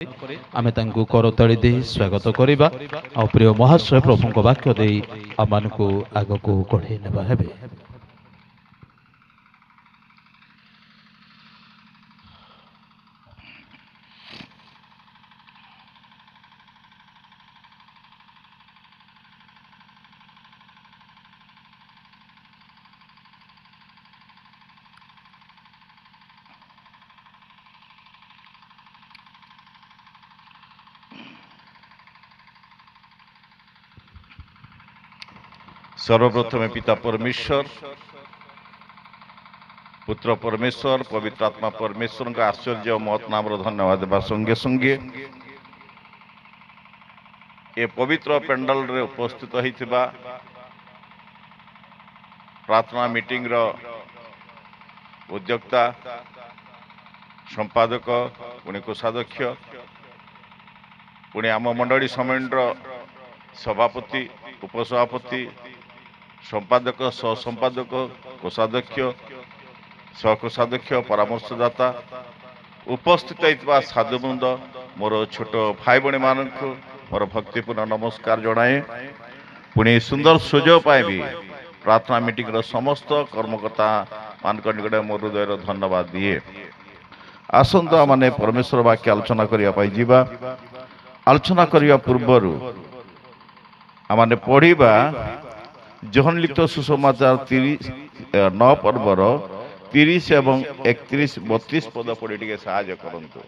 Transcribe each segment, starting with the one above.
आमे तांकु करताଳି देई स्वागत करिबा आ प्रिय महाशय प्रभुଙ୍କ वाक्य देई आमानकु आगको कढे नेबा हेबे। सर्वप्रथमे पिता परमेश्वर पुत्र परमेश्वर पवित्र आत्मा परमेश्वर का आश्चर्य और महत् नाम धन्यवाद देवा संगे संगे ये पवित्र पेंडल रे उपस्थित होइथिबा प्रार्थना मीटिंग रो उद्योक्ता संपादक पुणे कोषाध्यक्ष पुणे आम मंडली समितिर सभापति उपसभापति संपादक सहसंपादक कोषाध्यक्ष सहकोषाध्यक्ष परामर्शदाता उपस्थित होइतिबा साधुवृंद मोर छोट भाई भणी मानक मोर भक्तिपूर्ण नमस्कार जनाए पुणी सुंदर सुजोग पाइबी प्रार्थना मीटिंग रो समस्त कर्मकर्ता मानक निकट मोर हृदय धन्यवाद दिए। आसंता माने परमेश्वर वाक्य आलोचना करिया पाई जीवा आलोचना करिया पूर्वरु आमाने पढ़िबा जोहन लिखित सुसमाचार 9 पर्वर 30 एवं 31 32 पद पढ़ी टिके सहाय्य करंतु।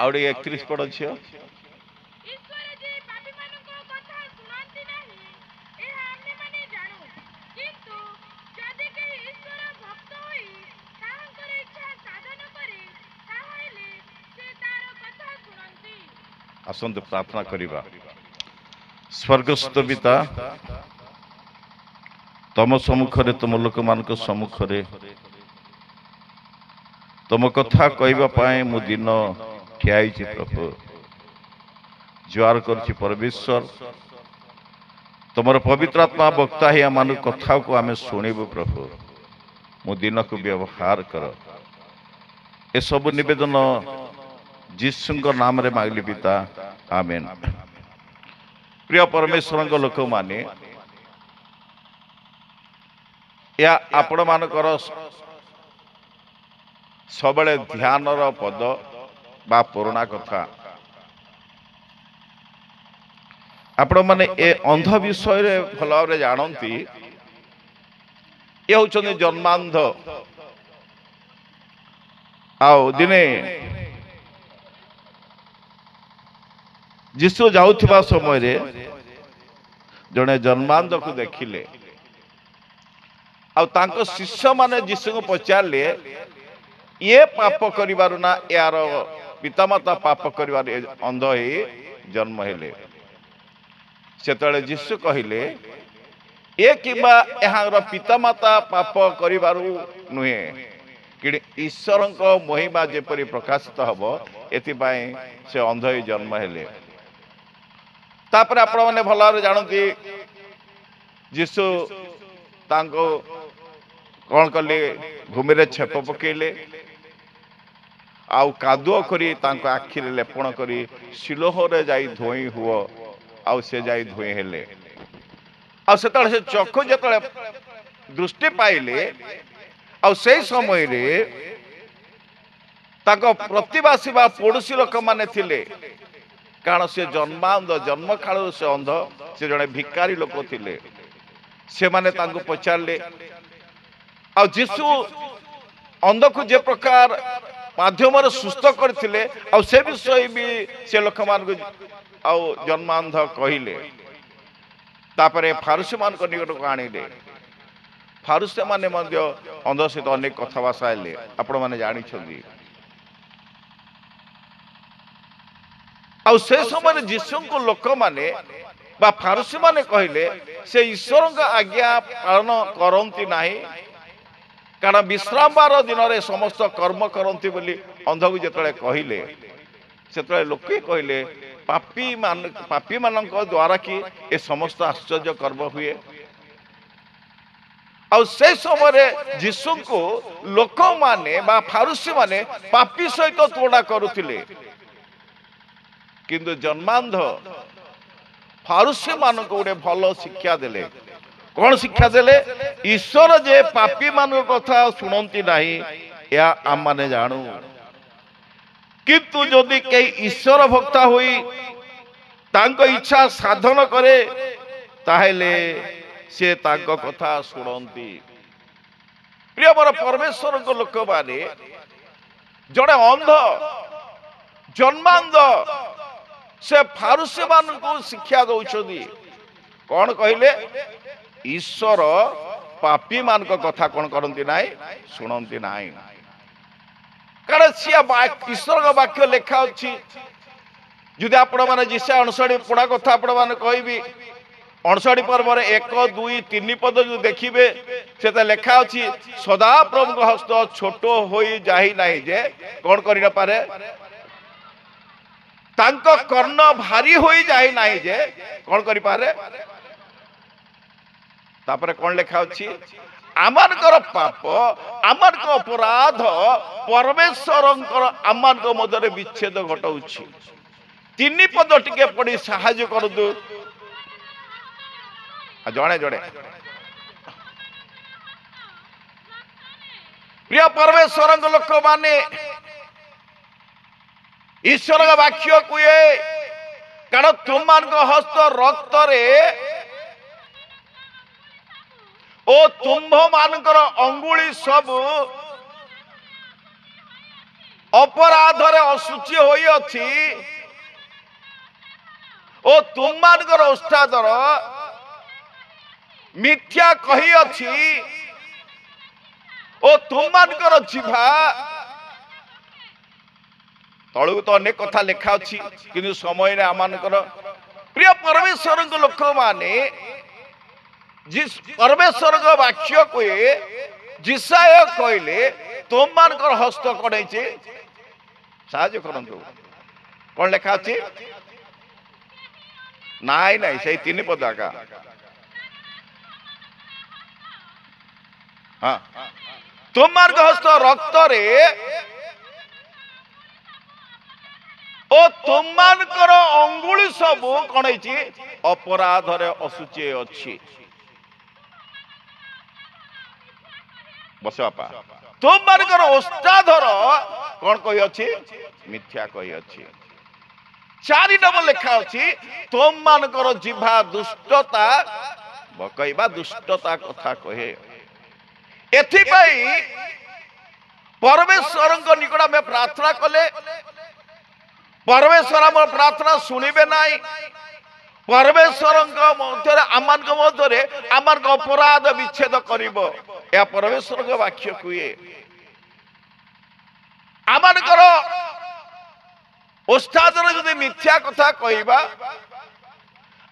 आउडी 31 पढ़ छियो। आसंत प्रार्थना करिबा। स्वर्गस्थ पिता तम सम्मुखरे तुम लोक मानक सम्मुखरे तुम कथा कहबा पाए मु दिन ठियाई प्रभु जुआर करछि परमेश्वर तुमर पवित्र आत्मा वक्ता ही आम कथा को आम शुणु प्रभु मु दिन को व्यवहार कर ए सब निवेदन जीशु नाम रे मागली पिता आमेन। प्रिय परमेश्वर लोक माने या आपण मानकर सबले ध्यान पद बा पुराणा कथा आपण माने ए अंध विषय रे भल भाव जानती ये होचंदी जन्मांध आओ दिने जीशु जाउथिबा समय रे जने जन्मांध को देखिले आ तांको शिष्य माने जीशु को पचारले ये पाप करिबारु ना यार पितामाता पाप करिबार अंध ही जन्म हेले सेतले जीशु कहिले ए किबा एहार पितामाता पाप करिबारु नुहे कि ईश्वर को महिमा जेपरि प्रकाशित हबो एति पई से अंध ही जन्म हेले। तापर आपण माने भल भाव जानती जीशु तांको कौन कले भूमि रे छेप पकेले आउ कादुओ करी तांको आखि रे लेपण करी सिलोह रे जाई धोई हुओ आउ से जाई धोई हेले आउ सेतले से चक्षु जेतले दृष्टि पाइले आउ से समय रे ताको प्रतिवासी बा पड़ोसी लोक माने थिले कारण से जन्मांध जन्म काल से अंध से जड़े भिकारी लोक थिले से माने तांको पचारले आ जीशु अंध को जे प्रकार माध्यम सुस्थ करथिले आ से विषय भी से लोक मान को आ जन्मांध कहिले तापरे फारुसी मान को निकट को आनिले फारुसी माने मध्य अंध सहित अनेक कथा भाषा हेले आपण माने जानि छथि ଆଉ ସେ ସମୟରେ ଯୀଶୁଙ୍କୁ ଲୋକମାନେ ବା ଫାରୁସୀ ମାନେ କହିଲେ ସେ ଈଶ୍ୱରଙ୍କ ଆଜ୍ଞା ପାଳନ କରନ୍ତି ନାହିଁ, କାରଣ ବିଶ୍ରାମବାର ଦିନରେ ସମସ୍ତ କର୍ମ କରନ୍ତି ବୋଲି ଅନ୍ଧକୁ ଯେତେବେଳେ କହିଲେ, ସେତେବେଳେ ଲୋକେ କହିଲେ ପାପୀ ମାନଙ୍କ ଦ୍ୱାରା କି ଏ ସମସ୍ତ ଆଶ୍ଚର୍ଯ୍ୟ କର୍ମ ହୁଏ। ଆଉ ସେ ସମୟରେ ଯୀଶୁଙ୍କୁ ଲୋକମାନେ ବା ଫାରୁସୀ ମାନେ ପାପୀ ସହିତ ତୁଳନା କରୁଥିଲେ। କିନ୍ତୁ ଜନ୍ମାନ୍ଧ ଫାରୁସୀ ମାନଙ୍କୁ ଗୋଟେ ଭଲ ଶିକ୍ଷା ଦେଲେ। କଣ ଶିକ୍ଷା ଦେଲେ? ଈଶ୍ୱର ଯେ ପାପୀ ମାନଙ୍କ କଥା ଶୁଣନ୍ତି ନାହିଁ ଏହା ଆମମାନେ ଜାଣୁ, କିନ୍ତୁ ଯଦି କେହି ଈଶ୍ୱର ଭକ୍ତା ହୋଇ ତାଙ୍କ ଇଚ୍ଛା ସାଧନ କରେ ତାହେଲେ ସେ ତାଙ୍କ କଥା ଶୁଣନ୍ତି। ପ୍ରିୟ ମୋର ପରମେଶ୍ୱରଙ୍କ ଲୋକମାନେ ଜଣେ ଅନ୍ଧ ଜନ୍ମାନ୍ଧ ସେ ଫାରୁସୀ ମାନଙ୍କୁ ଶିକ୍ଷା ଦଉଛନ୍ତି। କଣ କହିଲେ? ଈଶ୍ୱର ପାପୀ ମାନଙ୍କ କଥା କଣ କରନ୍ତି ନାହିଁ, ଶୁଣନ୍ତି ନାହିଁ। କାରଣ ସିଏ ଈଶ୍ୱରଙ୍କ ବାକ୍ୟ ଲେଖା ଅଛି। ଯଦି ଆପଣ ମାନେ ଯିଶା 59 ପଢା କଥା ଆପଣ ମାନେ କହିବି, 59 ପର୍ବରେ 1, 2, 3 ପଦ ଯଦି ଦେଖିବେ ସେଟା ଲେଖା ଅଛି, ସଦା ପ୍ରଭୁଙ୍କ ହସ୍ତ ଛୋଟ ହୋଇ ଯାଇ ନାହିଁ ଯେ କଣ କରି ନପାରେ, ତାଙ୍କ କର୍ଣ୍ଣ ଭାରି ହୋଇ ଯାଇ ନାହିଁ ଯେ କଣ କରିପାରେ। ତାପରେ କଣ ଲେଖା ଅଛି? ଆମମାନଙ୍କର ପାପ ଆମମାନଙ୍କ ଅପରାଧ ପରମେଶ୍ୱରଙ୍କର ଆମମାନଙ୍କ ମଧ୍ୟରେ ବିଚ୍ଛେଦ ଘଟାଉଛି। 3 ପଦ ଟିକେ ପଢି ସାହାଯ୍ୟ କରନ୍ତୁ ଜଣେ ଜଣେ। ପ୍ରିୟ ପରମେଶ୍ୱରଙ୍କ ଲୋକମାନେ ଈଶ୍ୱରଙ୍କ ବାକ୍ୟ କୁହେ, କାରଣ ତୁମମାନଙ୍କ ହସ୍ତ ରକ୍ତରେ ଓ ତୁମ୍ଭ ମାନଙ୍କର ଅଙ୍ଗୁଳି ସବୁ ଅପରାଧରେ ଅଶୁଚି ହୋଇଅଛି ଓ ତୁମମାନଙ୍କର ଓଷ୍ଠାଦର ମିଥ୍ୟା କହିଅଛି ଓ ତୁମମାନଙ୍କର ଜିଭା, ତଳକୁ ତ ଅନେକ କଥା ଲେଖା ଅଛି କିନ୍ତୁ ସମୟରେ ଆମମାନଙ୍କର ପ୍ରିୟ ପରମେଶ୍ୱରଙ୍କ ଲୋକମାନେ ପରମେଶ୍ୱରଙ୍କ ବାକ୍ୟ କୁହେ, ଯିଶାୟ କହିଲେ ତୁମମାନଙ୍କର ହସ୍ତ କଣ ହେଇଛି, ସାହାଯ୍ୟ କରନ୍ତୁ। କଣ ଲେଖା ଅଛି? ନାଇଁ ନାଇଁ, ସେଇ 3 ପଦ ଆକା। ହଁ, ତୁମମାନଙ୍କ ହସ୍ତ ରକ୍ତରେ ଓ ତୁମମାନଙ୍କର ଅଙ୍ଗୁଳି ସବୁ କଣ ହେଇଛି, ଅପରାଧରେ ଅଶୁଚି ଅଛି। ବସ ବାପା, ତୁମମାନଙ୍କର ଓଷ୍ଠାଧର କଣ କହିଅଛି, ମିଥ୍ୟା କହିଅଛି। 4 ନମ୍ବର ଲେଖା ଅଛି, ତୁମମାନଙ୍କର ଜିଭା ଦୁଷ୍ଟତା କହିବା, ଦୁଷ୍ଟତା କଥା କହେ। ଏଥିପାଇଁ ପରମେଶ୍ୱରଙ୍କ ନିକଟ ଆମେ ପ୍ରାର୍ଥନା କଲେ ପରମେଶ୍ୱର ଆମର ପ୍ରାର୍ଥନା ଶୁଣିବେ ନାହିଁ। ପରମେଶ୍ୱରଙ୍କ ମଧ୍ୟରେ ଆମମାନଙ୍କ ମଧ୍ୟରେ ଆମମାନଙ୍କ ଅପରାଧ ବିଚ୍ଛେଦ କରିବ, ଏହା ପରମେଶ୍ୱରଙ୍କ ବାକ୍ୟ କୁହେ। ଆମମାନଙ୍କର ଓଷ୍ଠାଦରେ ଯଦି ମିଥ୍ୟା କଥା କହିବା,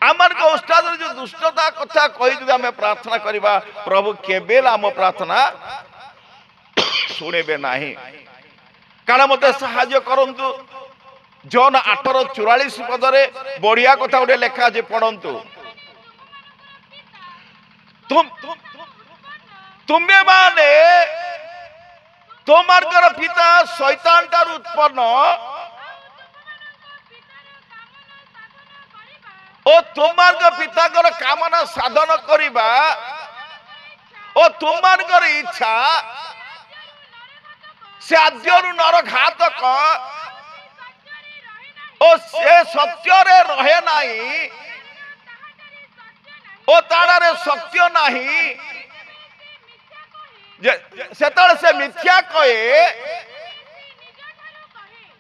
ଆମମାନଙ୍କ ଓଷ୍ଠାଦରେ ଯଦି ଦୁଷ୍ଟତା କଥା କହି ଯଦି ଆମେ ପ୍ରାର୍ଥନା କରିବା, ପ୍ରଭୁ କେବେ ଆମ ପ୍ରାର୍ଥନା ଶୁଣିବେ ନାହିଁ। କାରଣ ମତେ ସାହାଯ୍ୟ କରନ୍ତୁ, ଜନ 8:44 ପଦରେ ବଢିଆ କଥା ଗୋଟେ ଲେଖା ଅଛି, ପଢନ୍ତୁ। ତୁମେ ମାନେ ତୁମମାନଙ୍କର ପିତା ଶୈତାନ ଠାରୁ ଉତ୍ପନ୍ନ ଓ ତୁମମାନଙ୍କ ପିତାଙ୍କର କାମନା ସାଧନ କରିବା ଓ ତୁମମାନଙ୍କର ଇଚ୍ଛା ସେ ଆଦ୍ୟରୁ ନରଘାତକ ଓ ସେ ସତ୍ୟରେ ରହେ ନାହିଁ ଓ ତାଡ଼ରେ ସତ୍ୟ ନାହିଁ। ସେତେବେଳେ ସେ ମିଥ୍ୟା କହେ,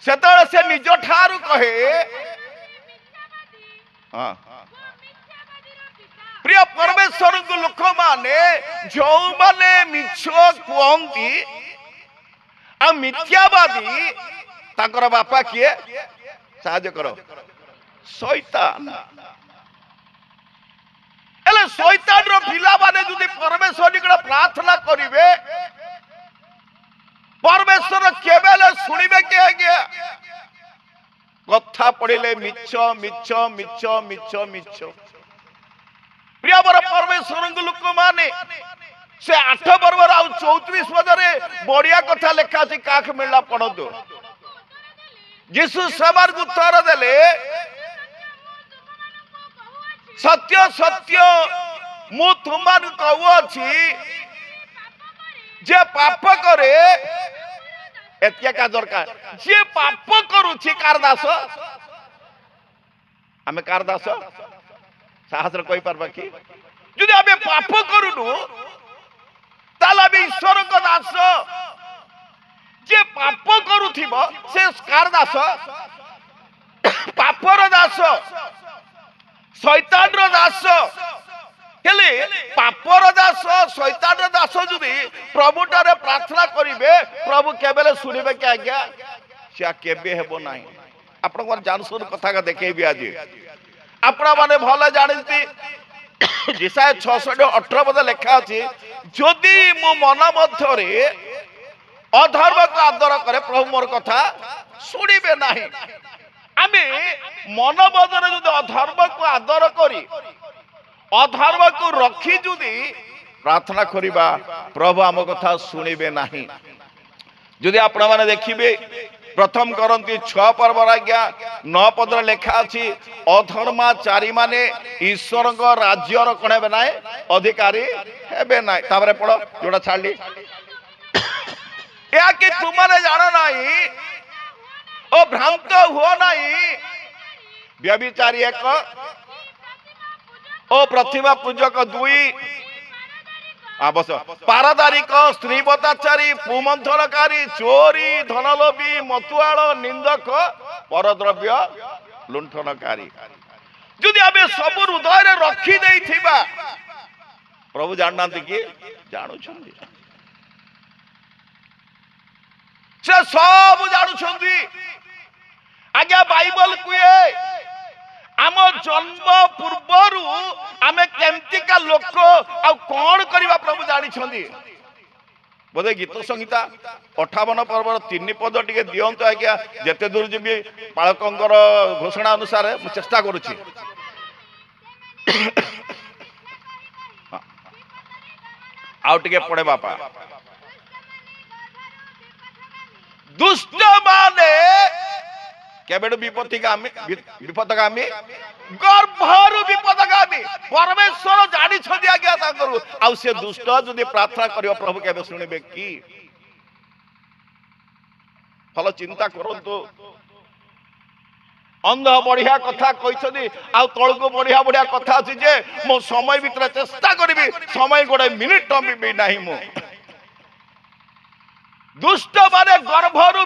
ସେତେବେଳେ ସେ ନିଜ ଠାରୁ କହେ। ପ୍ରିୟ ପରମେଶ୍ୱରଙ୍କ ଲୋକମାନେ ଯେଉଁମାନେ ମିଛ କୁହନ୍ତି ଆଉ ମିଥ୍ୟାବାଦୀ, ତାଙ୍କର ବାପା କିଏ? ସାହାଯ୍ୟ କର ଶୈତାନ ହେଲେ ଶୈତାନର ପିଲାମାନେ ଯଦି ପରମେଶ୍ୱର ନିକଟ ପ୍ରାର୍ଥନା କରିବେ ପରମେଶ୍ୱର କେବେ ହେଲେ ଶୁଣିବେ କି ଆଜ୍ଞା କଥା ପଡ଼ିଲେ ମିଛ ମିଛ ମିଛ ମିଛ ମିଛ ପ୍ରିୟ ମୋର ପରମେଶ୍ୱରଙ୍କ ଲୋକମାନେ ସେ 8 ବର୍ଷର ଆଉ 34 ପଦରେ ବଢିଆ କଥା ଲେଖା ଅଛି କାହାକୁ ମିଳିଲା ପଢନ୍ତୁ ଯୀଶୁ ସେମାନଙ୍କୁ ଉତ୍ତର ଦେଲେ ସତ୍ୟ ସତ୍ୟ ମୁଁ ତୁମମାନଙ୍କୁ କହୁଅଛି ଯେ ପାପ କରେ ଏତିକା ଦରକାର ଯିଏ ପାପ କରୁଛି କାର ଦାସ ଆମେ କାର ଦାସ ସାହସରେ କହିପାରବା କି ଯଦି ଆମେ ପାପ କରୁନୁ ତାହେଲେ ଆମେ ଈଶ୍ୱରଙ୍କ ଦାସ ଯିଏ ପାପ କରୁଥିବ ସେ କାର ଦାସ ପାପର ଦାସ ଶୈତାନର ଦାସ ହେଲେ ପାପର ଦାସ ଶୈତାନର ଦାସ ଯଦି ପ୍ରଭୁଠାରେ ପ୍ରାର୍ଥନା କରିବେ ପ୍ରଭୁ କେବେ ଶୁଣିବେ କି ଆଜ୍ଞା ସେ କେବେ ହେବ ନାହିଁ ଆପଣଙ୍କର ଜାଣୁଛନ୍ତି କଥା ଦେଖେଇବି ଆଜି ଆପଣ ମାନେ ଭଲ ଜାଣନ୍ତି ଯେସାୟା 6:18 ପଦ ଲେଖା ଅଛି ଯଦି ମୁଁ ମନ ମଧ୍ୟରେ ଅଧର୍ମକୁ ଆଦର କରେ ପ୍ରଭୁ ମୋର କଥା ଶୁଣିବେ ନାହିଁ ଆମେ ମନ ମଧ୍ୟରେ ଯଦି ଅଧର୍ମକୁ ଆଦର କରି ଅଧର୍ମକୁ ରଖି ଯଦି ପ୍ରାର୍ଥନା କରିବା ପ୍ରଭୁ ଆମ କଥା ଶୁଣିବେ ନାହିଁ ଯଦି ଆପଣ ମାନେ ଦେଖିବେ ପ୍ରଥମ କରନ୍ତି 6 ପର୍ବର ଆଜ୍ଞା 9 ପଦରେ ଲେଖା ଅଛି ଅଧର୍ମାଚାରୀ ମାନେ ଈଶ୍ୱରଙ୍କ ରାଜ୍ୟର କଣ ହେବେ ନାହିଁ ଅଧିକାରୀ ହେବେ ନାହିଁ ତାପରେ ପଢ ଯୋଉଟା ଛାଡିଲି ଏହା କି ତୁମମାନେ ଜାଣ ନାହିଁ ଓ ଭ୍ରାନ୍ତ ହୁଅ ନାହିଁ ବ୍ୟଭିଚାରୀ 1 ଓ ପ୍ରତିମା ପୂଜକ 2 ବସ ପାରଦାରିକ ସ୍ତ୍ରୀବତାଚାରୀ ପୁମନ୍ଥନକାରୀ ଚୋରୀ ଧନଲୋଭୀ ମତୁଆଳ ନିନ୍ଦକ ପରଦ୍ରବ୍ୟ ଲୁଣ୍ଠନକାରୀ ଯଦି ଆମେ ସବୁ ହୃଦୟରେ ରଖି ଦେଇଥିବା ପ୍ରଭୁ ଜାଣିନାହାନ୍ତି କି ଜାଣୁଛନ୍ତି ସେ ସବୁ ଜାଣୁଛନ୍ତି ଆଜ୍ଞା ବାଇବଲ କୁହେ ଆମ ଜନ୍ମ ପୂର୍ବରୁ ଆମେ କେମିତିକା ଲୋକ ଆଉ କଣ କରିବା ପ୍ରଭୁ ଜାଣିଛନ୍ତି ବୋଧେ ଗୀତ ସଂହିତା 58 ପର୍ବର 3 ପଦ ଟିକେ ଦିଅନ୍ତୁ ଆଜ୍ଞା ଯେତେ ଦୂର ଯିବି ପାଳକଙ୍କର ଘୋଷଣା ଅନୁସାରେ ମୁଁ ଚେଷ୍ଟା କରୁଛି ଆଉ ଟିକେ ପଡେ ବାପା ଦୁଷ୍ଟ ମାନେ କେବେଠୁ ବିପଦଗାମୀ ଗର୍ଭରୁ ବିପଦଗାମୀ ପରମେଶ୍ୱର ଜାଣିଛନ୍ତି ଆଜ୍ଞା ତାଙ୍କର ଆଉ ସେ ଦୁଷ୍ଟ ଯଦି ପ୍ରାର୍ଥନା କରିବ ପ୍ରଭୁ କେବେ ଶୁଣିବେ କି ଭଲ ଚିନ୍ତା କରନ୍ତୁ ଅନ୍ଧ ବଢିଆ କଥା କହିଛନ୍ତି ଆଉ ତଳକୁ ବଢିଆ ବଢିଆ କଥା ଅଛି ଯେ ମୁଁ ସମୟ ଭିତରେ ଚେଷ୍ଟା କରିବି ସମୟ ଗୋଟେ ମିନିଟ ବି ନାହିଁ ମୁଁ ଦୁଷ୍ଟ ମାନେ ଗର୍ଭରୁ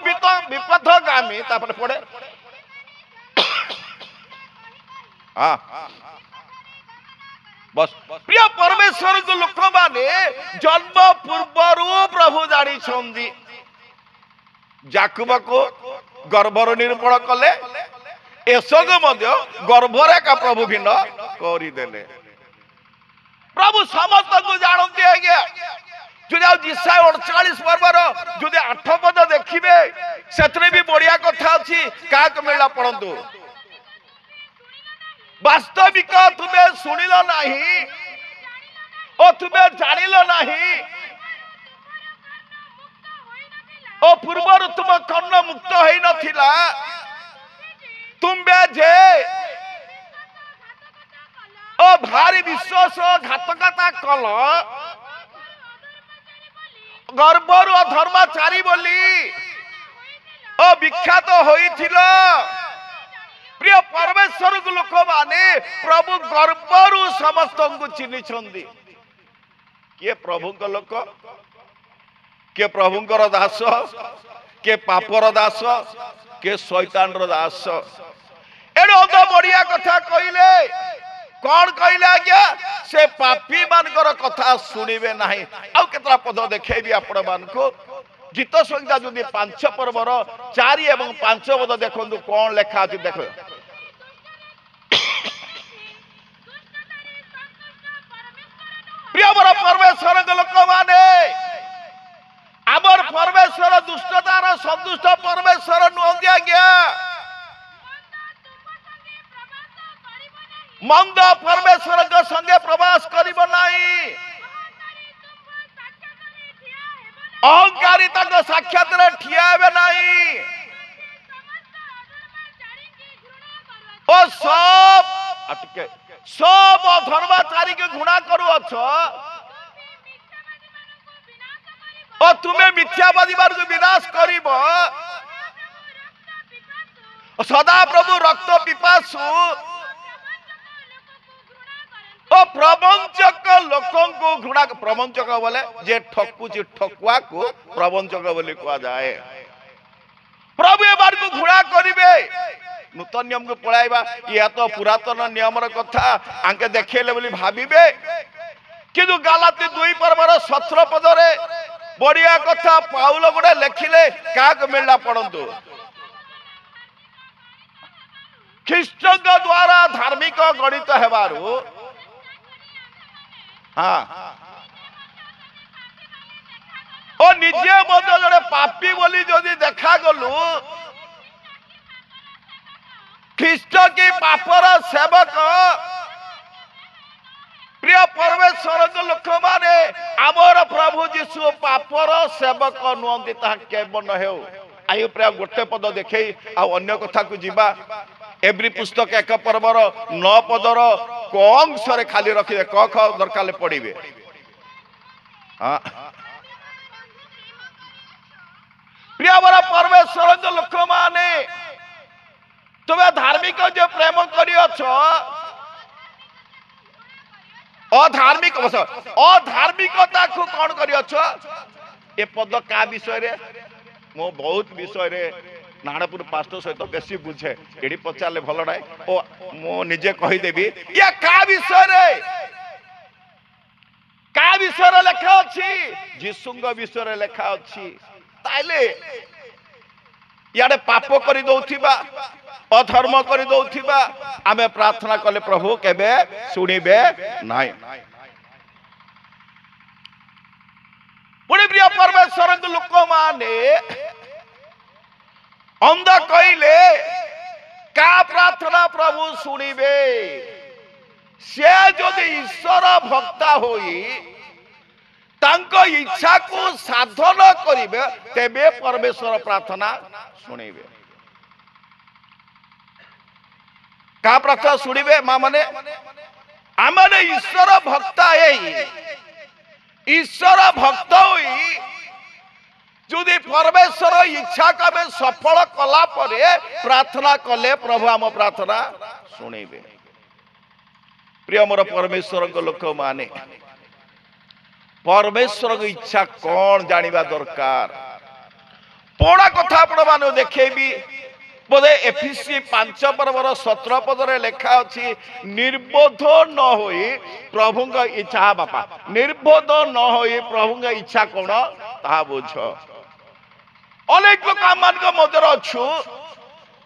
ବିପଦଗାମୀ ତାପରେ ପଡେ बस प्रिय परमेश्वर को लोक माने जन्म पूर्वरु प्रभु जानी छंदी जाकुबा को गर्भर निर्मल कले एसग मध्य गर्भरे का प्रभु भिन्न करि देले प्रभु समस्त को जानते आज्ञा जुदि आ जिसाय 48 पर्वर जुदि 8 पद देखिबे सेतरे भी बढ़िया कथा अछि काक मिला पड़ंतु वास्तविक तुम्हें सुनिल नहीं और तुम्हें जानिल नहीं और पूर्वर तुम कर्ण मुक्त होई नथिला तुम्बे जे ओ भारी विश्वास घातकता कल गर्भर धर्माचारी बोली ओ विख्यात होइथिलो प्रिय परमेश्वर लोक माने प्रभु गर्भरु समस्त को चिन्ह किए प्रभु लोक किए प्रभुंकर दास किए पापर दास किए शैतान दास एडो तो बढ़िया कथा कहले कौन कहले आज्ञा से पापी मानकर कथा सुनिबे नहीं आउ केतरा पद देखेबी आपण मानको गीत संहिता जदि 5 पर्वर 4 एवं 5 पद देखु कौन लेखा अच्छी देख प्रिय मोर परमेश्वर लोक माने आमर परमेश्वर दुष्टतार संतुष्ट परमेश्वर नुहति आज्ञा मंद परमेश्वर संगे प्रवास करिब नाही अहंकारी साक्षात ठिया हेबे नाही ओ सब धर्माचारी के घृणा करूअछ और तुम्हें मिथ्यावादी मार्ग विनाश करिब सदा प्रभु रक्त पिपासु और प्रवंचक लोकों को घृणा प्रवंचक बोले जे ठकुची ठकुआ को प्रवंचक बोली कहा जाए प्रभु ए बार को घृणा करिवे नूतन नियम को पढ़ाइबा या तो पुरातन नियम कथा आंके देखेले बोली भाबिबे किंतु गालाती 2 पर्वर 17 पदरे बढ़िया कथा पाउल गुडे लेखिले काक मिलला पड़ंतु ख्रीष्ट द्वारा धार्मिक गणित हेबारु हाँ और निजे मध्य जड़े पापी बोली जदि देखा गलु ख्रीष्ट की पापर सेवक प्रिय परमेश्वर लोक माने आमर प्रभु जीशु पापर सेवक नुहति ताहा केबन हेउ आयु प्रिय गोटे पद देखे आ अन्य कथा को जीवा एवरी पुस्तक 1 पर्वर 9 पदर कंसरे खाली रखिए क ख दरकार पढ़िबे हाँ प्रिय मोर परमेश्वर लोक माने तुम्हें धार्मिक जो प्रेम करियछ अधार्मिक अधार्मिकता को कौन करियछ ए पद का विषय रे मो बहुत विषय रे नारायणपुर पास्टर सहित बेसी बुझे एडी पचारे भल ना ओ मो निजे कहीदेवी या का विषय रे लेखा अच्छी जीशुंग विषय लेखा अच्छी ताइले याडे पाप करि दउथिबा अधर्म करि दउथिबा आमे प्रार्थना कले प्रभु केबे सुनिबे नाही पुणी प्रिय परमेश्वर लोक माने अंध कहले का प्रार्थना प्रभु सुनिबे से जदि ईश्वर भक्ता होई तांको इच्छा को साधन करिबे तेबे परमेश्वर प्रार्थना सुनिबे का प्रार्थना सुनिबे मां माने आमने ईश्वर भक्ता है ईश्वर भक्त होई जदि परमेश्वर इच्छा का में सफल कला परे प्रार्थना कले प्रभु आम प्रार्थना सुनिबे प्रिय मोर परमेश्वर लोक माने परमेश्वर की इच्छा कौन जानिबा दरकार पढ़ा कथा आपण माने देखेबी बोधे एफिसी 5 पर्वर 17 पदरे लेखा अछि निर्बोध न होई प्रभु का इच्छा बापा निर्बोध न होई प्रभु का इच्छा कोन ता बुझ अनेक लोक मान को मदर अछु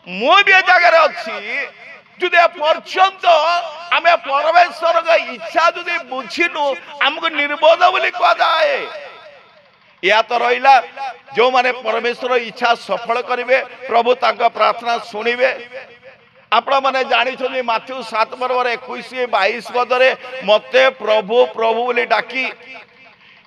मु भी जगह रे अछि जुदे पर्यंत आमे परमेश्वर का इच्छा जुदे बुझिनु हमको निर्बोध बोली कह जाए या तो रहिला जो माने परमेश्वर इच्छा सफल करिवे प्रभु ताका प्रार्थना सुनिबे आपण माने जानि छथि माथ्यू 7 पर्वर 21 22 पदरे मते प्रभु प्रभु बोली डाकी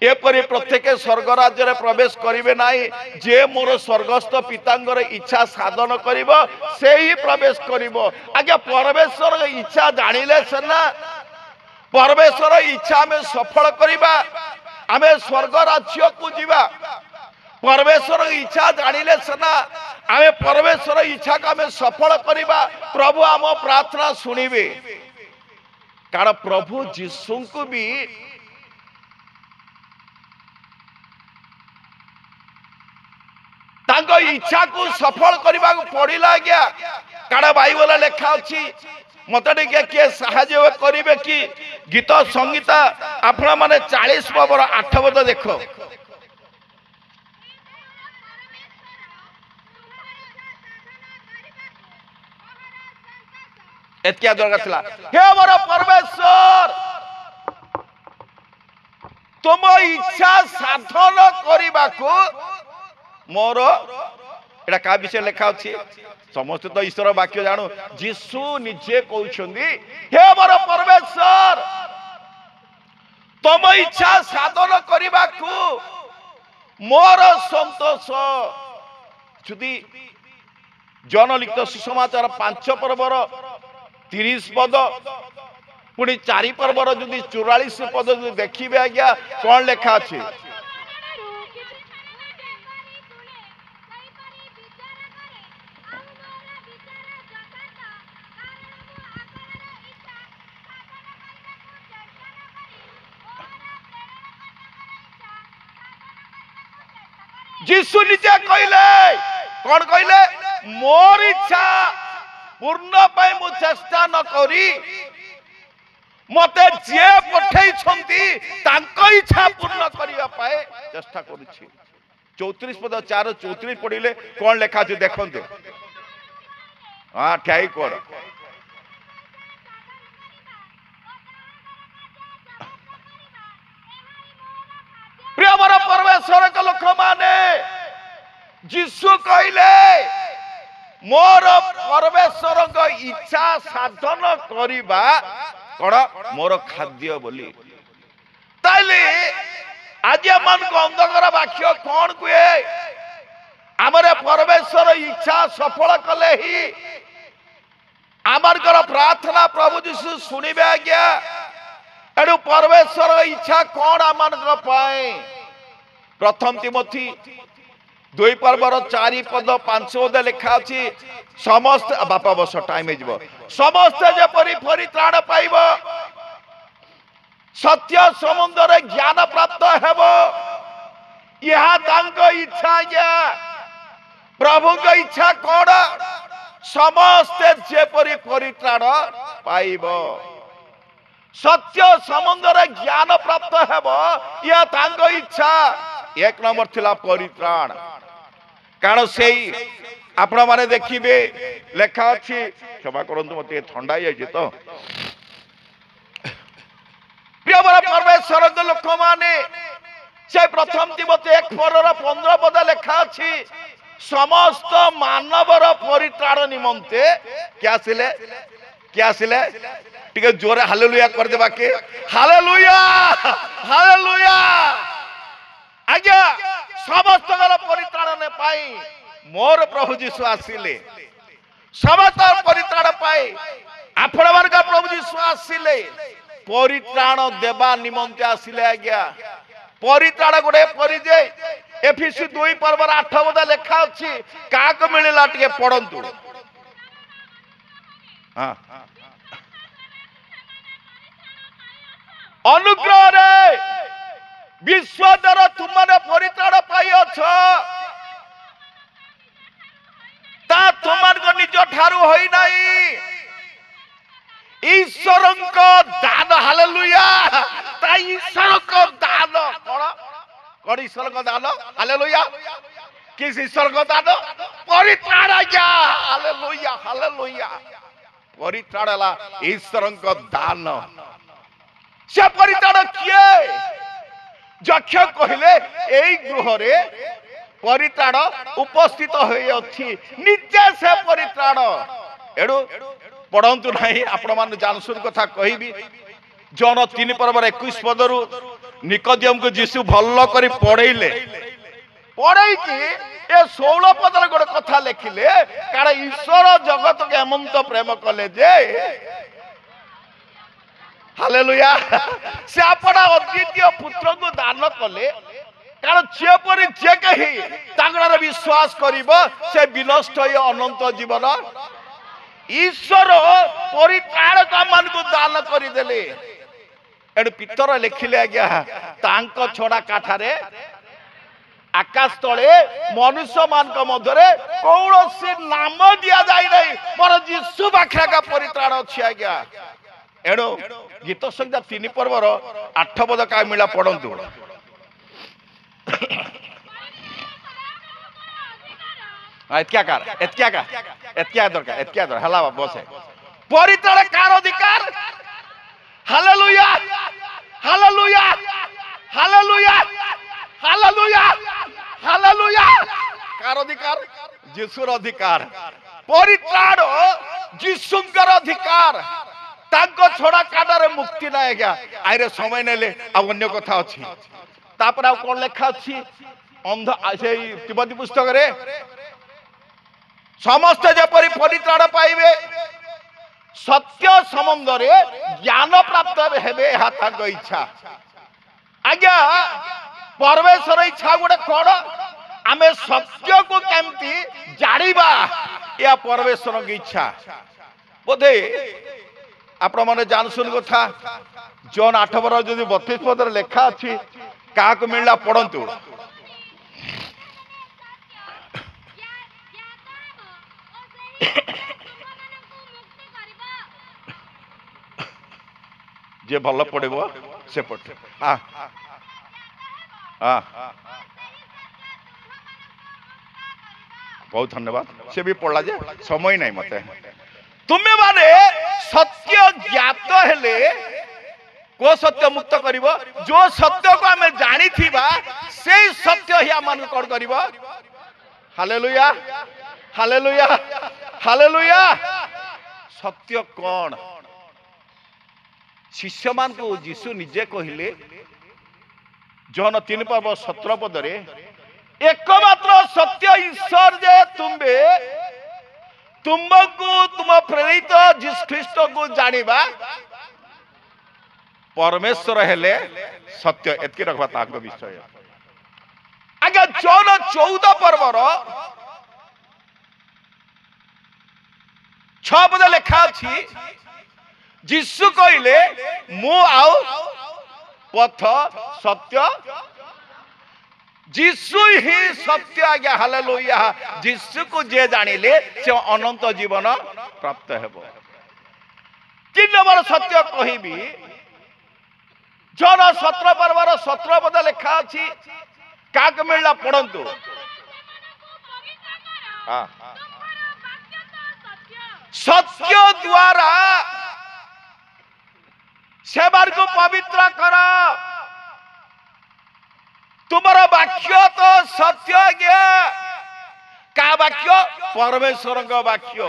एपरि प्रत्येक स्वर्ग राज्य रे प्रवेश करिवे नाही जे मोर स्वर्गस्थ पितांगर इच्छा साधन करिवो से ही प्रवेश करिवो आगे परमेश्वर इच्छा जानिले सेना परमेश्वर इच्छा में सफल करिबा आमे स्वर्ग राज्य को जीवा परमेश्वर इच्छा जानिले सेना आमे परमेश्वर इच्छा का में सफल करिबा प्रभु आम प्रार्थना सुनिबे कारण प्रभु जीशु को भी तांको इच्छा को सफल करने को पड़िला गया कारण बाइबल लेखा अच्छी मत किए साहाय्य करेंगे कि गीत संगीता आपण माने 40 पर्वर 8 पद देख एतिया दरकार थिला हे मोर परमेश्वर तुम इच्छा साधन करने को मोर एटा का विषय लिखा अच्छी समस्त तो ईश्वर वाक्य जानू जीशु निजे कहते हे मोर परमेश्वर तुम इच्छा साधन करने को मोर संतोष जुदी जनलिखित सुसमाचार 5 पर्वर 30 पद पुणी 4 पर्वर जुदी 44 पद जुदी देखिए आज्ञा कौन लेखा अच्छे जीशु निजे कहले कौन कहले मोर इच्छा पूर्ण पाई मु चेष्टा न करी मते जे पठै छंती तांको इच्छा पूर्ण करिया पाए चेष्टा करूछि 34 पद 4 34 पढिले कोन लेखा छै देखंते हां ठाई कर प्रिय मोर परमेश्वर के लोक माने जीशु कहले मोर परमेश्वर को इच्छा साधन करिबा कौन मोर खाद्य बोली ताइले आज मन को अंधकार वाक्य कौन कहे आमर परमेश्वर इच्छा सफल कले ही आमर प्रार्थना प्रभु जीशु सुनिबे आज्ञा एडु परमेश्वर इच्छा कौन आमन पाए प्रथम तिमोथी 2 पर्वर 4 पद 5 पद लिखा अछि समस्त बापा बस टाइम हो समस्त जेपरी परित्राण पाइब सत्य समुद्र ज्ञान प्राप्त हेब यह तांको इच्छा या प्रभु को इच्छा कौन समस्त जेपरी परित्राण पाइब सत्य समुद्र ज्ञान प्राप्त हेब यह तांको इच्छा 1 नंबर थिला परित्राण कारण से आपण माने देखिबे लेखा अछि क्षमा करंतु मते ठंडा जाय तो प्रिय परमेश्वर के लोक माने से प्रथम तिमोथी 1 पर्वर 15 पद लेखा अछि समस्त मानवर परित्राण निमंते क्या आसिले टिके जोरे हालेलुया कर देबा के हालेलुया हालेलुया आज्ञा समस्त परित्राण ने पाई मोर प्रभु जीशु आसिले समस्त परित्राण पाई आपण वर्ग प्रभु जीशु आसिले परित्राण देवा निमंते आसिले आज्ञा परित्राण गोटे परिजे एफिसी 2 पर्वर 8 पद लेखा अछि काक मिलिला टिके पढंतु हां अनुग्रह रे विश्व द्वारा तुमने परित्राण पाई अछो ता तुमन को निज ठारू होई नाही ईश्वर को दान हालेलुया ता ईश्वर को दान कोन ईश्वर को दान हालेलुया किस ईश्वर को दान परित्राण आज्ञा हालेलुया हालेलुया परित्राण ला ईश्वर को दान से परित्राण किए यक्ष कहले एई गृह रे परित्राण उपस्थित होई अछि नित्य से परित्राण एडु पढंतु नाही आपण मान जानसुन कथा कहिबी जन 3 पर्वर 21 पदरु निकोदेम को जीशु भल्ल करी पढैले पढै कि ए 16 पदर गोटे कथा लिखिले कारण ईश्वर जगत के अनंत प्रेम कले जे हालेलुया से अपना अद्वितीय पुत्र को दान कले कारण जेपरी जे कही तांगड़ार विश्वास करिबो से विनष्ट होय अनंत जीवन ईश्वर परित्राण का मन को दान करि देले एड पितर लिखिले आज्ञा तांको छोड़ा काठारे आकाश तले मनुष्य मान का मध्यरे कौनसी नाम दिया जाय नै पर यीशु बाखरा का परित्राण अछि आज्ञा एडो गीत संख्या 3 पर्वर 8 पद का मिला पढंतु एत्या दरकार हला बसे परित्राण कार अधिकार hallelujah hallelujah hallelujah hallelujah hallelujah car अधिकार यीशुर अधिकार परित्राण यीशुंकर अधिकार तांको छोड़ा काडारे मुक्ति ना आज्ञा आइरे समय नेले आ अन्य कथा अछि तापर आ कोन लेखा अछि अंध से तिमोथी पुस्तक रे समस्त जेपरि परित्राण पाइबे सत्य संबंध रे ज्ञान प्राप्त हेबे ଏହା ତାଙ୍କ इच्छा आज्ञा परमेश्वर इच्छा गोटे कोन आमे सत्य को केमती जानिबा या परमेश्वर की इच्छा बोधे आपण माने जान सुन कथा जॉन 8 बर जदि 32 पद रे लेखा अछि काक मिलला पढंतु जे भल पड़ो से पढ़ हाँ हाँ बहुत धन्यवाद से भी पढ़ला जे समय नहीं मते तुम्हें माने सत्य ज्ञात हेले को सत्य मुक्त करिवो जो सत्य को हमें जानी थीबा से सत्य ही आमन कोन करिवो हालेलुया हालेलुया हालेलुया सत्य कौन शिष्य मान को यीशु निजे कहले जॉन 3 पर्व 17 पद रे एकमात्र सत्य ईश्वर जे तुम्बे तुमको तुम प्रेरित जीसस ख्रीस्ट को जानिबा परमेश्वर हेले सत्य एतकी रखबा ताको विषय आगे जॉन 14 पर्वर 6 पद लेखा अछि यीशु कहले मु आउ पथ सत्य यीशु ही सत्य आज्ञा हालेलुया यीशु को जे जानिले से अनंत जीवन प्राप्त हेबो 3 नंबर सत्य कहिबी जॉन 17 पर्वर 17 पद लेखा अछि काक मिलला पढंतु हां सत्य द्वारा सेवार को पवित्र कर तुम्हारा वाक्य तो सत्य गया का वाक्य परमेश्वर का वाक्य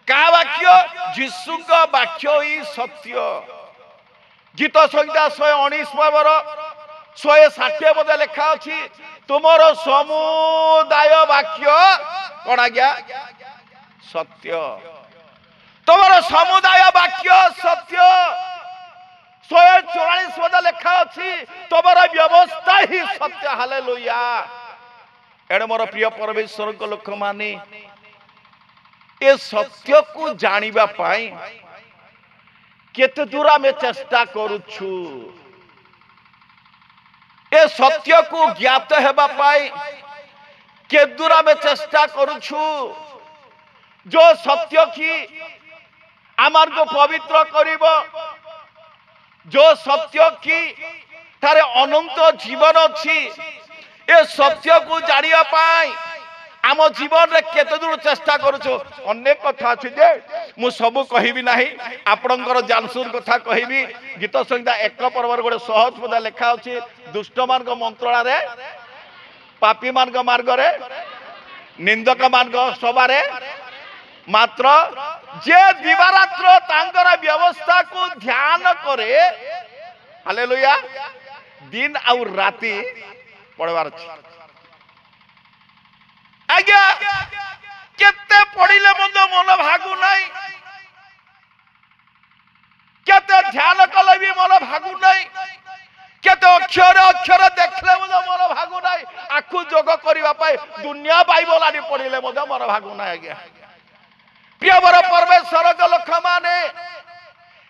का वाक्य यीशु का वाक्य ही सत्य गीत संहिता 119 पर्वर 160 पद लेखा अछि तुमरो समुदाय वाक्य कोन गया सत्य तुमरो समुदाय वाक्य सत्य 144 पद लेखा अछि तोबरा व्यवस्था ही सत्य हालेलुया एड मोर प्रिय परमेश्वर को लोक माने ए सत्य को जानिबा पाई केते दूरा में चेष्टा करूछु ए सत्य को ज्ञात हेबा पाई के दूरा में चेष्टा करूछु जो सत्य की आमार को पवित्र करिवो जो सत्य की तारे अनंत जीवन अच्छी ए सत्य को जानिया पाई आम जीवन रे केते दूर चेष्टा करूछु अनेक कथा अछि जे मु सब कहिबी नाही आपनकर जानसुर कथा कहिबी गीत संहिता 1 पर्वर गोटे सहज पद लेखा अछि दुष्ट मान को मंत्रणा रे पापी मान को मार्ग रे निंदक मान को सभा रे मात्र जे दिवारात्र तांकर व्यवस्था को ध्यान करे हालेलुया दिन और राति पढ़वार अछि आज्ञा केते पढ़िले मतो मन भागु नाही केते ध्यान कले भी मन भागु नाही केते अक्षर अक्षर देखले मतो मन भागु नाही आखु जोग करिवा पाए दुनिया बाइबल आनी पढ़िले मतो मन भागु नाही आज्ञा प्रियवर परमेश्वर का लोक माने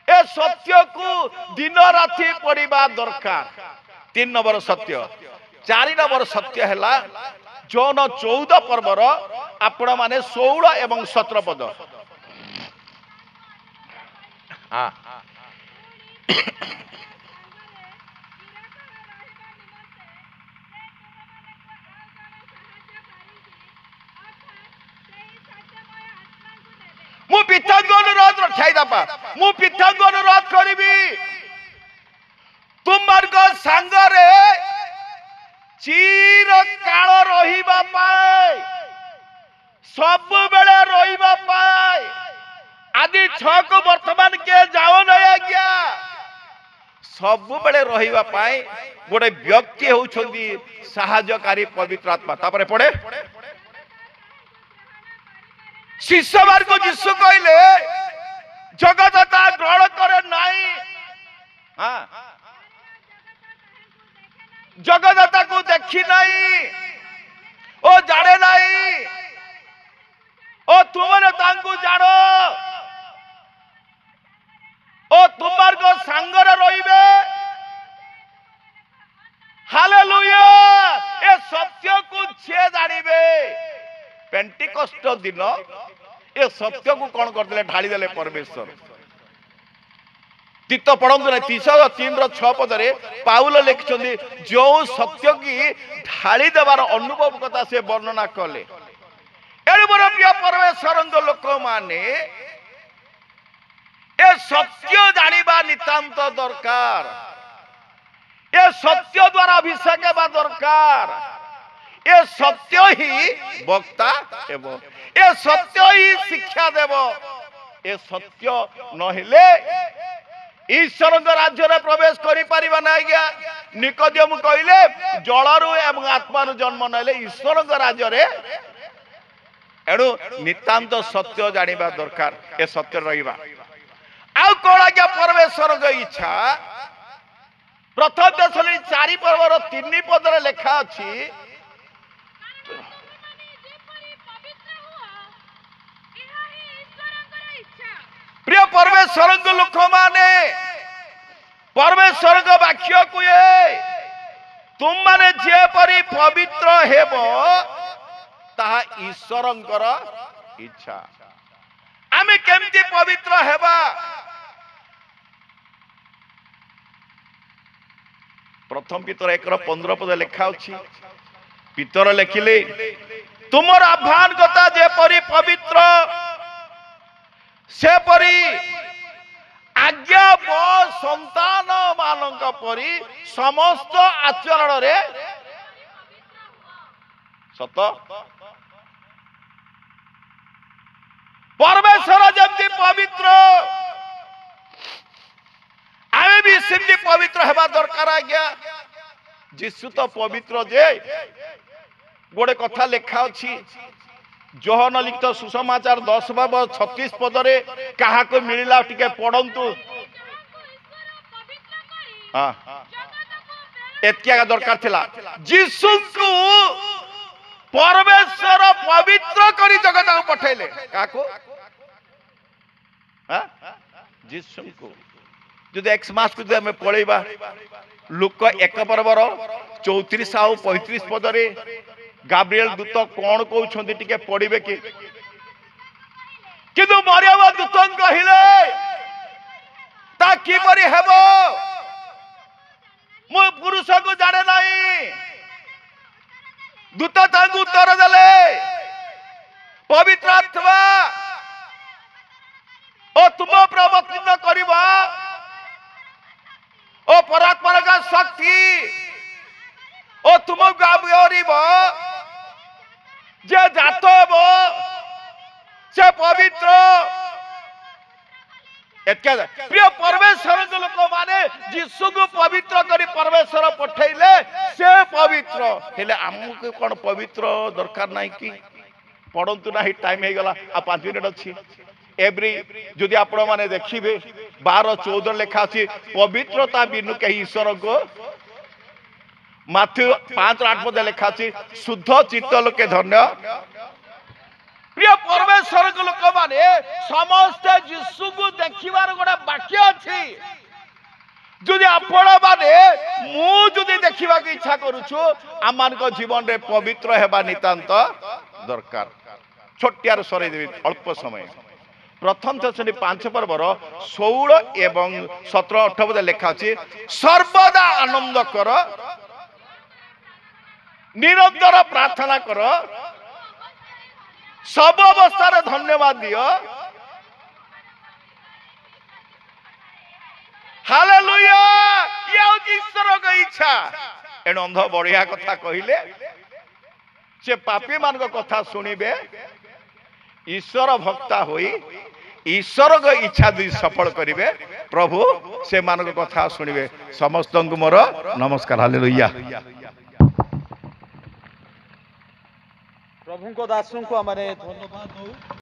ए सत्य को दिन राति पढ़िबा दरकार 3 नंबर सत्य 4 नंबर सत्य हैला जॉन 14 पर्वर आपण माने 16 एवं 17 पद हां मु पिता को अनुरोध ନିରନ୍ତର ଠାଇ ଦବା ମୁଁ ପିତାଙ୍କୁ ଅନୁରୋଧ କରିବି ତୁମମାନଙ୍କ ସାଙ୍ଗରେ ଚିର କାଳ ରହିବା ପାଇଁ ସବୁବେଳେ ରହିବା ପାଇଁ ଆଜି ଛଅକୁ ବର୍ତ୍ତମାନ କିଏ ଯାଉ ନାହିଁ ଆଜ୍ଞା ସବୁବେଳେ ରହିବା ପାଇଁ ଗୋଟେ ବ୍ୟକ୍ତି ହେଉଛନ୍ତି ସାହାଯ୍ୟକାରୀ ପବିତ୍ର ଆତ୍ମା ତାପରେ ପଢେ ଶିଷ୍ୟମାନଙ୍କୁ ଯୀଶୁ କହିଲେ ଜଗତ ତା ଗ୍ରହଣ କରେ ନାହିଁ ଜଗତ ତାକୁ ଦେଖି ନାହିଁ ଓ ଜାଣେ ନାହିଁ ଓ ତୁମର ତାଙ୍କୁ ଜାଣ ଓ ତୁମଙ୍କ ସାଙ୍ଗରେ ରହିବେ ହାଲେଲୁୟା ଏ ସତ୍ୟକୁ ଯିଏ ଜାଣିବେ पेंटिकस्ट दिन ये सत्य को कौन करते ढाली देले परमेश्वर तीत पढ़ंतु ना 3:3-6 पदरे पाउल लिखिछन्ती जो सत्य की ढाली देवार अनुभव कथा से वर्णना कले एडु मोर प्रिय परमेश्वरଙ୍କ लोक माने ए सत्य जानिबा नितांत दरकार ए सत्य द्वारा अभिषेक हेबा दरकार ये सत्य ही वक्ता हेब ये सत्य ही शिक्षा देव ये सत्य नहिले ईश्वर राज्य रे प्रवेश करि परिबा ना आज्ञा निकोदेम कहिले जलरु एवं आत्मारु जन्म नले ईश्वर राज्य रे एणु नितांत सत्य जानिबा दरकार ये सत्य रहिबा आ कोन आज्ञा परमेश्वर इच्छा प्रथम दशमी 4 पर्वर 3 पदरे लिखा अछि प्रिय परमेश्वर लोक माने परमेश्वर वाक्य को तुम माने जेपरी पवित्र हेब ताहा ईश्वरंकर इच्छा आमे केमती पवित्र हेबा प्रथम पितर 1:15 पद लिखा अछि पितर लिखिले तुमर आह्वान कथा जेपरी पवित्र से परी आज्ञा संतान मानक परी समस्त आचरण रे सत परमेश्वर जमती पवित्र आमे भी सेमती पवित्र हेबा दरकार आज्ञा जीशु तो पवित्र जे गोटे कथा लिखा अछि जोहन लिखित सुसमाचार 10:36 पदरे कहा को मिलिला टिके पढ़ंतु हां एतिया दरकार थिला जीसु को परमेश्वर पवित्र करी जगत को पठैले काको हां जीसु को जदि एक्स मास को हमें पळेबा लुक 1:34-35 पदरे गाब्रिएल दूत कौन कहउछंती टिके पढ़िबे कि किंतु मरियम दूत कहिले ता की परि हेबो मु पुरुष को जाने नाही दूत तांगु उत्तर देले पवित्र आत्मा ओ तुम प्रवचन करबा ओ परात्मा का शक्ति ओ तुम गाबरिबो जे जात हेबो से पवित्र एतका प्रिय परमेश्वर लोक माने यीशु को पवित्र करी परमेश्वर पठैले से पवित्र हेले हमको कोन पवित्र दरकार नाही कि पढंतु नाही टाइम हे गला आ 5 मिनिट अछि एवरी जदि आपण माने देखिबे 12:14 लिखा अछि पवित्रता बिनु के ईश्वर को माथ्यू 5:8 पद लिखा अछि शुद्ध चित्त लोके धन्य प्रिय परमेश्वर लोक माने समस्त यीशु को देखिबार गोटा वाक्य अछि जदि आपण माने मु जदि देखिबा के इच्छा करूछु आमान को जीवन रे पवित्र हेबा नितांत दरकार छोटियार सरे देबी अल्प समय प्रथम दशमी 5 पर्वर 16 एवं 17-18 पद लिखा अछि सर्वदा आनंद कर निरंतर प्रार्थना कर सब अवस्था रे धन्यवाद दियो ହାଲେଲୁୟା ଇଏ ହଉଛି ଈଶ୍ୱରଙ୍କ ଇଚ୍ଛା। ଏଣୁ ଅନ୍ଧ ବଢିଆ କଥା କହିଲେ ସେ ପାପୀ ମାନଙ୍କ କଥା ଶୁଣିବେ, ଈଶ୍ୱର ଭକ୍ତା ହୋଇ ଈଶ୍ୱରଙ୍କ ଇଚ୍ଛା ଯଦି ସଫଳ କରିବେ ପ୍ରଭୁ ସେମାନଙ୍କ କଥା ଶୁଣିବେ। ସମସ୍ତଙ୍କୁ ମୋର ନମସ୍କାର। ହାଲେଲୁୟା। ପ୍ରଭୁଙ୍କ ଦାସଙ୍କୁ ଆମେ ଧନ୍ୟବାଦ ଦଉ।